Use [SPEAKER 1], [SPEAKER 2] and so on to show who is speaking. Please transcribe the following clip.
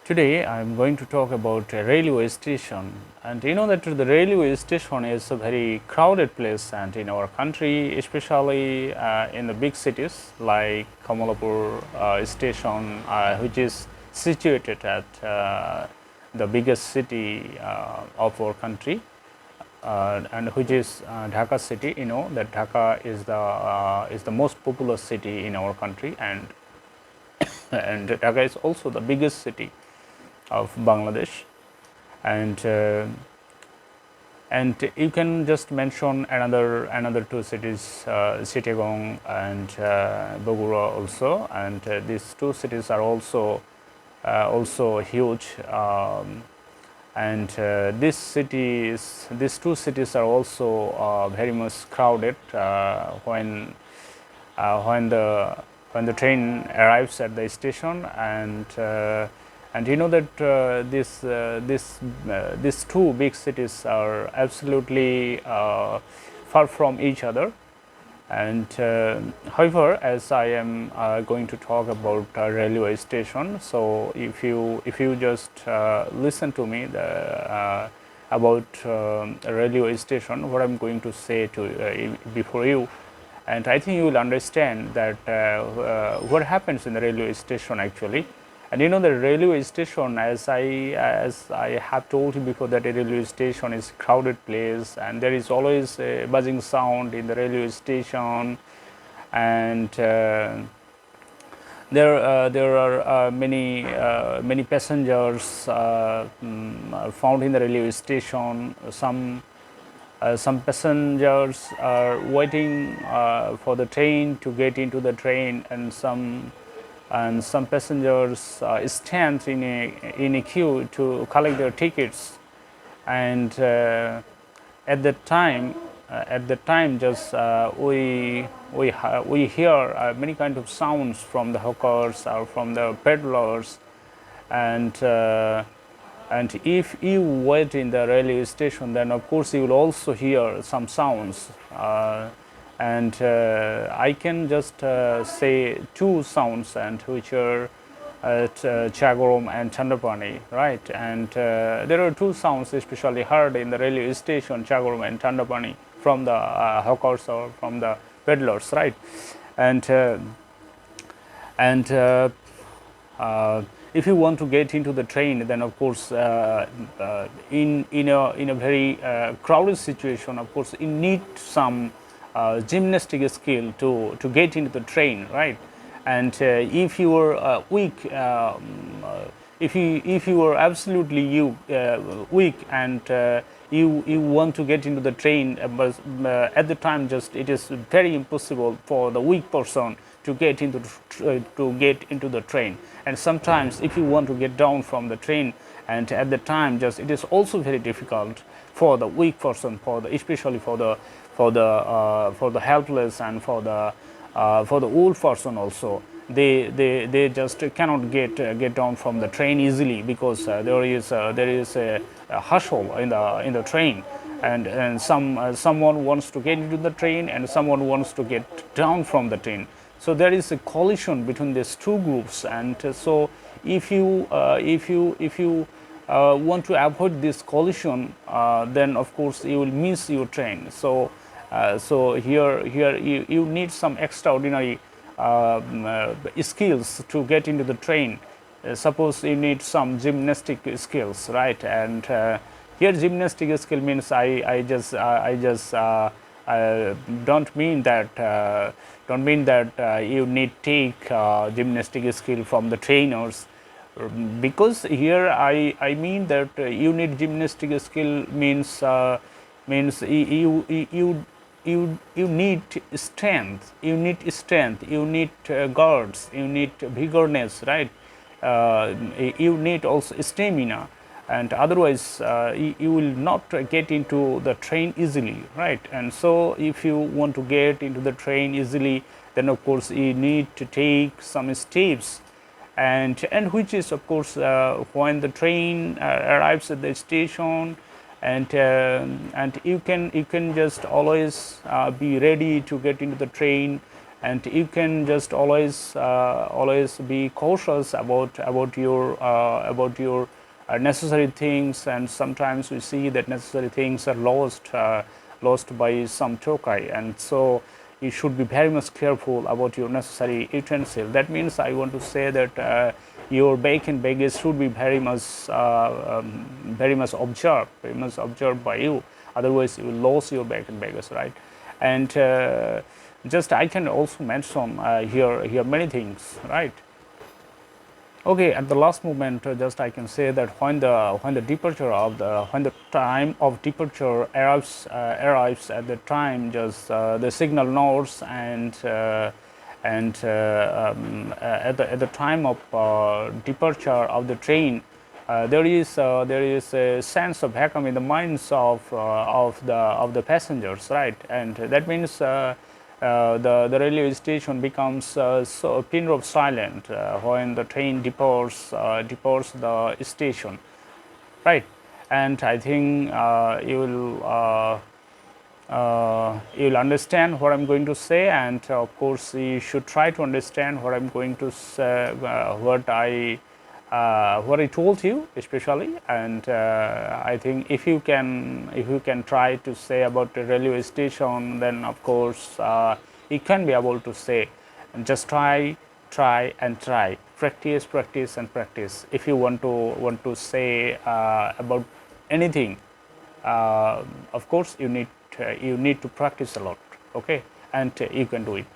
[SPEAKER 1] Today I am going to talk about a railway station, and you know that the railway station is a very crowded place, and in our country, especially in the big cities like Kamalapur station, which is situated at the biggest city of our country, and which is Dhaka city. You know that Dhaka is the most populous city in our country, and Dhaka is also the biggest city of Bangladesh, and you can just mention another two cities, Chittagong and Bogura also, and these two cities are also huge. And these two cities are also very much crowded when the train arrives at the station, and you know that these two big cities are absolutely far from each other. And however, as I am going to talk about a railway station, so if you just listen to me about a railway station, what I'm going to say to before you, and I think you will understand that what happens in the railway station actually. And you know the railway station, as I have told you before, that a railway station is a crowded place, and there is always a buzzing sound in the railway station, and there are many passengers are found in the railway station. Some passengers are waiting for the train to get into the train, and some passengers stand in a queue to collect their tickets. And at that time, just we hear many kind of sounds from the hawkers or from the peddlers, and if you wait in the railway station, then of course you will also hear some sounds. And I can just say two sounds, and which are at Chagorom and Chandapani, right? And there are two sounds especially heard in the railway station, Chagorom and Chandapani, from the hawkers or from the peddlers, right? And and if you want to get into the train, then of course in a very crowded situation, of course you need some gymnastic skill to get into the train, right? And if you are weak, if you are absolutely weak, and you want to get into the train, but at the time, just it is very impossible for the weak person to get into the train. And sometimes if you want to get down from the train, and at the time, just it is also very difficult for the weak person, especially for the helpless, and for the old person also. They just cannot get down from the train easily, because there is a hustle in the train, and someone wants to get into the train, and someone wants to get down from the train. So there is a collision between these two groups, and so if you want to avoid this collision, then of course you will miss your train. So here you need some extraordinary skills to get into the train. Suppose you need some gymnastic skills, right? And here gymnastic skill means I just don't mean that you need take gymnastic skill from the trainers, because here I mean that you need gymnastic skill means you need strength, you need guards, you need vigorness, right? You need also stamina, and otherwise you will not get into the train easily, right? And so if you want to get into the train easily, then of course you need to take some steps, and which is of course when the train arrives at the station, and you can just always be ready to get into the train, and you can just always be cautious about your necessary things, and sometimes we see that necessary things are lost by some tokai, and so you should be very much careful about your necessary utensil. That means I want to say that your bag and baggage should be very much observed by you. Otherwise, you will lose your bag and baggage, right? And just I can also mention here many things, right? Okay, at the last moment, just I can say that when the time of departure arrives at the time, just the signal notes, and at the time of departure of the train, there is a sense of vacuum in the minds of the passengers, right? And that means the railway station becomes so a pin drop silent when the train departs the station, right? And I think you'll understand what I'm going to say, and of course you should try to understand what I'm going to say, what I told you especially. And I think if you can try to say about the railway station, then of course you can be able to say. And just try and try, practice and practice. If you want to say about anything, of course you need to practice a lot, okay, and you can do it.